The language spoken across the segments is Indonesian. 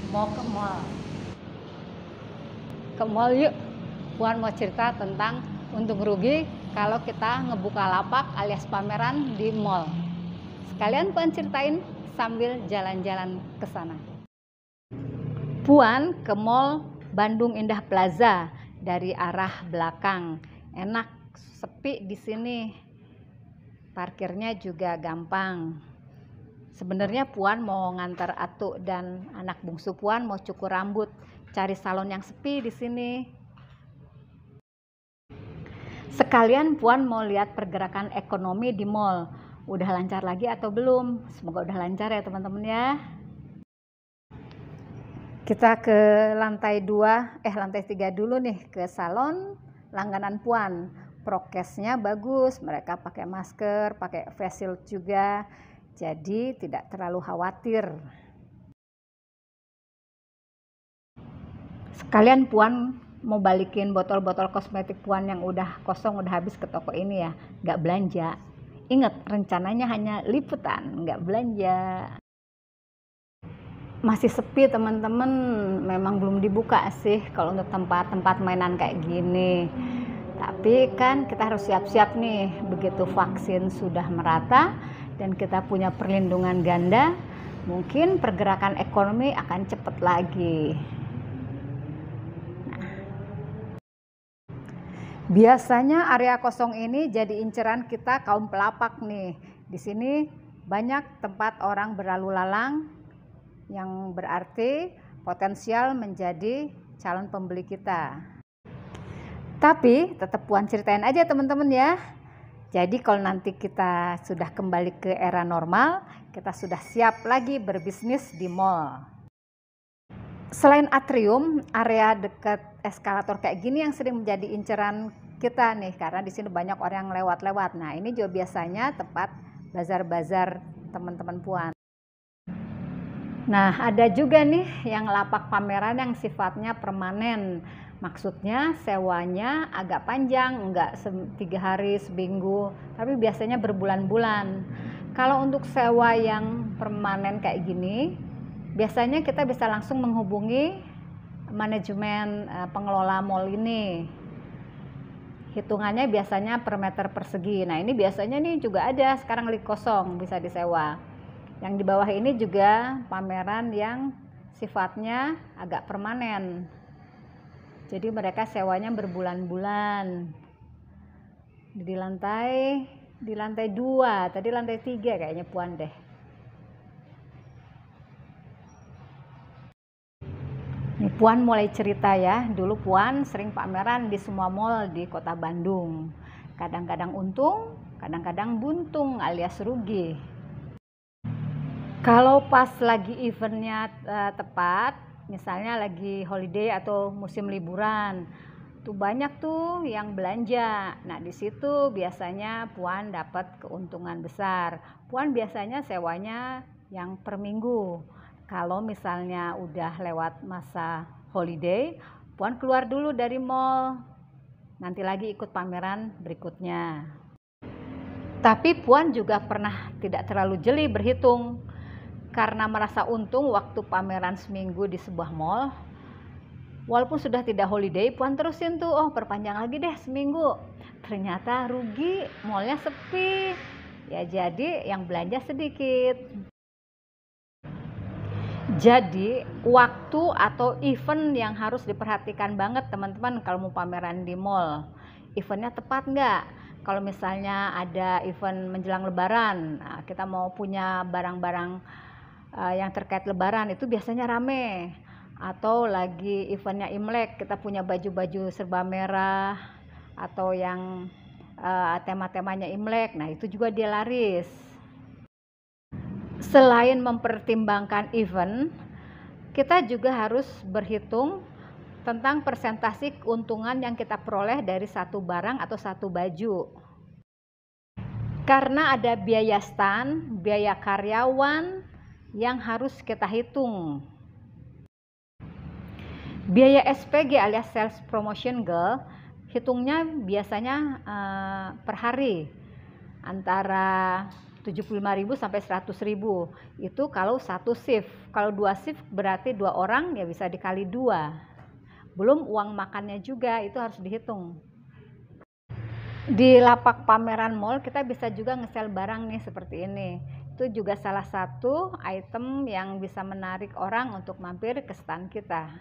mau ke mall. Ke mall yuk. Puan mau cerita tentang untung rugi kalau kita ngebuka lapak alias pameran di mall. Sekalian Puan ceritain sambil jalan-jalan ke sana. Puan ke mall Bandung Indah Plaza dari arah belakang. Enak, sepi di sini. Parkirnya juga gampang. Sebenarnya Puan mau ngantar Atuk dan anak bungsu Puan mau cukur rambut, cari salon yang sepi di sini. Sekalian Puan mau lihat pergerakan ekonomi di mall. Udah lancar lagi atau belum? Semoga udah lancar ya teman-teman ya. Kita ke lantai 3 dulu nih, ke salon langganan Puan. Prokesnya bagus, mereka pakai masker, pakai face shield juga. Jadi tidak terlalu khawatir. Sekalian Puan mau balikin botol-botol kosmetik Puan yang udah kosong, udah habis ke toko ini ya. Nggak belanja. Ingat, rencananya hanya liputan, nggak belanja. Masih sepi teman-teman, memang belum dibuka sih kalau untuk tempat-tempat mainan kayak gini. Tapi kan kita harus siap-siap nih, begitu vaksin sudah merata dan kita punya perlindungan ganda, mungkin pergerakan ekonomi akan cepat lagi. Biasanya area kosong ini jadi inceran kita kaum pelapak nih. Di sini banyak tempat orang berlalu lalang yang berarti potensial menjadi calon pembeli kita. Tapi tetap Puan ceritain aja teman-teman ya. Jadi kalau nanti kita sudah kembali ke era normal, kita sudah siap lagi berbisnis di mall. Selain atrium, area dekat eskalator kayak gini yang sering menjadi inceran kita nih, karena di sini banyak orang yang lewat-lewat. Nah, ini juga biasanya tempat bazar-bazar teman-teman Puan. Nah, ada juga nih yang lapak pameran yang sifatnya permanen. Maksudnya sewanya agak panjang, enggak 3 hari, seminggu, tapi biasanya berbulan-bulan. Kalau untuk sewa yang permanen kayak gini, biasanya kita bisa langsung menghubungi manajemen pengelola mall ini. Hitungannya biasanya per meter persegi. Nah, ini biasanya nih juga ada, sekarang lagi kosong, bisa disewa. Yang di bawah ini juga pameran yang sifatnya agak permanen. Jadi mereka sewanya berbulan-bulan. Di lantai 2, tadi lantai 3 kayaknya Puan deh. Nih Puan mulai cerita ya. Dulu Puan sering pameran di semua mall di Kota Bandung. Kadang-kadang untung, kadang-kadang buntung alias rugi. Kalau pas lagi eventnya tepat, misalnya lagi holiday atau musim liburan, tuh banyak tuh yang belanja. Nah, di situ biasanya Puan dapat keuntungan besar. Puan biasanya sewanya yang per minggu. Kalau misalnya udah lewat masa holiday, Puan keluar dulu dari mall. Nanti lagi ikut pameran berikutnya. Tapi Puan juga pernah tidak terlalu jeli berhitung. Karena merasa untung waktu pameran seminggu di sebuah mall, walaupun sudah tidak holiday, Puan terusin tuh, oh perpanjang lagi deh seminggu. Ternyata rugi, mallnya sepi. Ya jadi yang belanja sedikit. Jadi waktu atau event yang harus diperhatikan banget teman-teman kalau mau pameran di mall. Eventnya tepat nggak? Kalau misalnya ada event menjelang lebaran, nah, kita mau punya barang-barang yang terkait lebaran itu biasanya rame. Atau lagi eventnya Imlek, kita punya baju-baju serba merah atau yang tema-temanya Imlek, nah itu juga dia laris. Selain mempertimbangkan event, kita juga harus berhitung tentang persentase keuntungan yang kita peroleh dari satu barang atau satu baju. Karena ada biaya stand, biaya karyawan yang harus kita hitung. Biaya SPG alias Sales Promotion Girl, hitungnya biasanya per hari antara 75.000 sampai 100.000. Itu kalau satu shift. Kalau 2 shift berarti 2 orang ya bisa dikali 2. Belum uang makannya juga, itu harus dihitung. Di lapak pameran mall kita bisa juga nge-sell barang nih seperti ini. Itu juga salah satu item yang bisa menarik orang untuk mampir ke stand kita.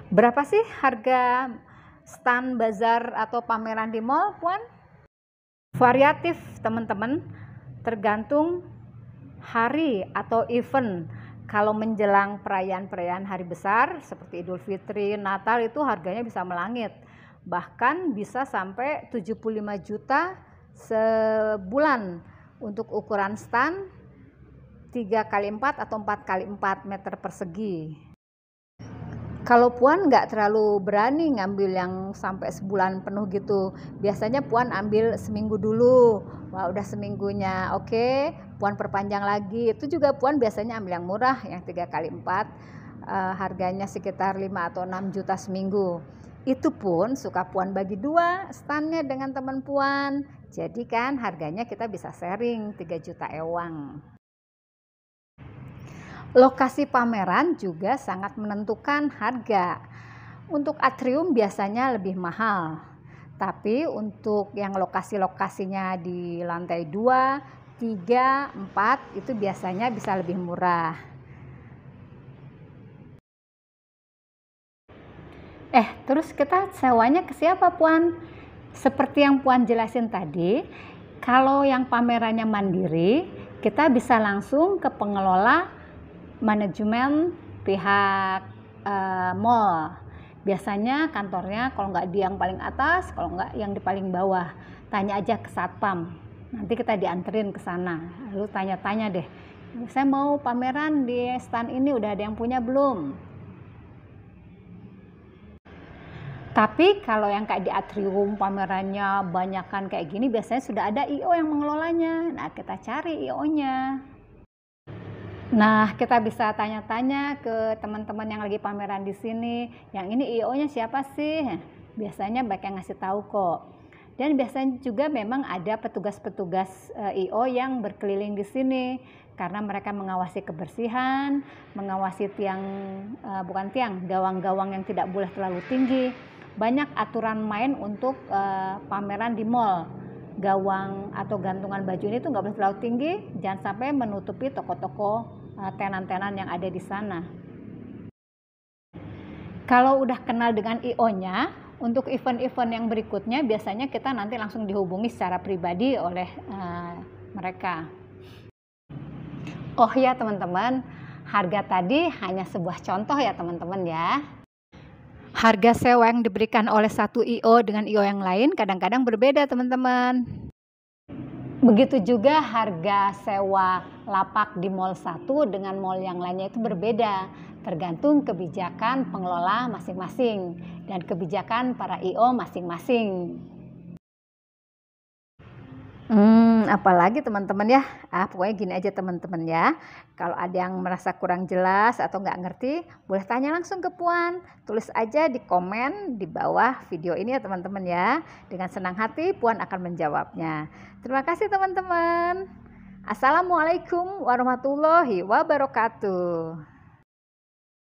Berapa sih harga stand bazar atau pameran di mall, Puan? Variatif, teman-teman, tergantung hari atau event. Kalau menjelang perayaan-perayaan hari besar seperti Idul Fitri, Natal, itu harganya bisa melangit. Bahkan bisa sampai 75 juta sebulan untuk ukuran stand 3x4 atau 4x4 meter persegi. Kalau Puan nggak terlalu berani ngambil yang sampai sebulan penuh gitu, biasanya Puan ambil seminggu dulu. Wah, udah seminggunya oke, Puan perpanjang lagi. Itu juga Puan biasanya ambil yang murah, yang 3x4, harganya sekitar 5 atau 6 juta seminggu. Itu pun suka Puan bagi 2 standnya dengan teman Puan. Jadi kan harganya kita bisa sharing 3 juta ewang. Lokasi pameran juga sangat menentukan harga. Untuk atrium biasanya lebih mahal. Tapi untuk yang lokasi-lokasinya di lantai 2, 3, 4 itu biasanya bisa lebih murah. Terus kita sewanya ke siapa, Puan? Seperti yang Puan jelasin tadi, kalau yang pamerannya mandiri, kita bisa langsung ke pengelola manajemen pihak mall. Biasanya kantornya kalau nggak di yang paling atas, kalau nggak yang di paling bawah. Tanya aja ke satpam, nanti kita dianterin ke sana. Lalu tanya-tanya deh, saya mau pameran di stand ini, udah ada yang punya belum? Tapi kalau yang kayak di atrium pamerannya banyakan kayak gini, biasanya sudah ada IO yang mengelolanya. Nah, kita cari IO-nya. Nah, kita bisa tanya-tanya ke teman-teman yang lagi pameran di sini, yang ini IO-nya siapa sih? Biasanya banyak yang ngasih tahu kok. Dan biasanya juga memang ada petugas-petugas IO yang berkeliling di sini karena mereka mengawasi kebersihan, mengawasi gawang-gawang yang tidak boleh terlalu tinggi. Banyak aturan main untuk pameran di mall. Gawang atau gantungan baju ini tuh nggak boleh terlalu tinggi, jangan sampai menutupi toko-toko tenan-tenan yang ada di sana. Kalau udah kenal dengan IO-nya, untuk event-event yang berikutnya biasanya kita nanti langsung dihubungi secara pribadi oleh mereka. Oh ya teman-teman, harga tadi hanya sebuah contoh ya teman-teman ya. Harga sewa yang diberikan oleh satu IO dengan IO yang lain kadang-kadang berbeda teman-teman. Begitu juga harga sewa lapak di mall satu dengan mall yang lainnya itu berbeda. Tergantung kebijakan pengelola masing-masing dan kebijakan para IO masing-masing. Apalagi teman-teman ya, pokoknya gini aja teman-teman ya, kalau ada yang merasa kurang jelas atau nggak ngerti, boleh tanya langsung ke Puan, tulis aja di komen di bawah video ini ya teman-teman ya, dengan senang hati Puan akan menjawabnya. Terima kasih teman-teman. Assalamualaikum warahmatullahi wabarakatuh.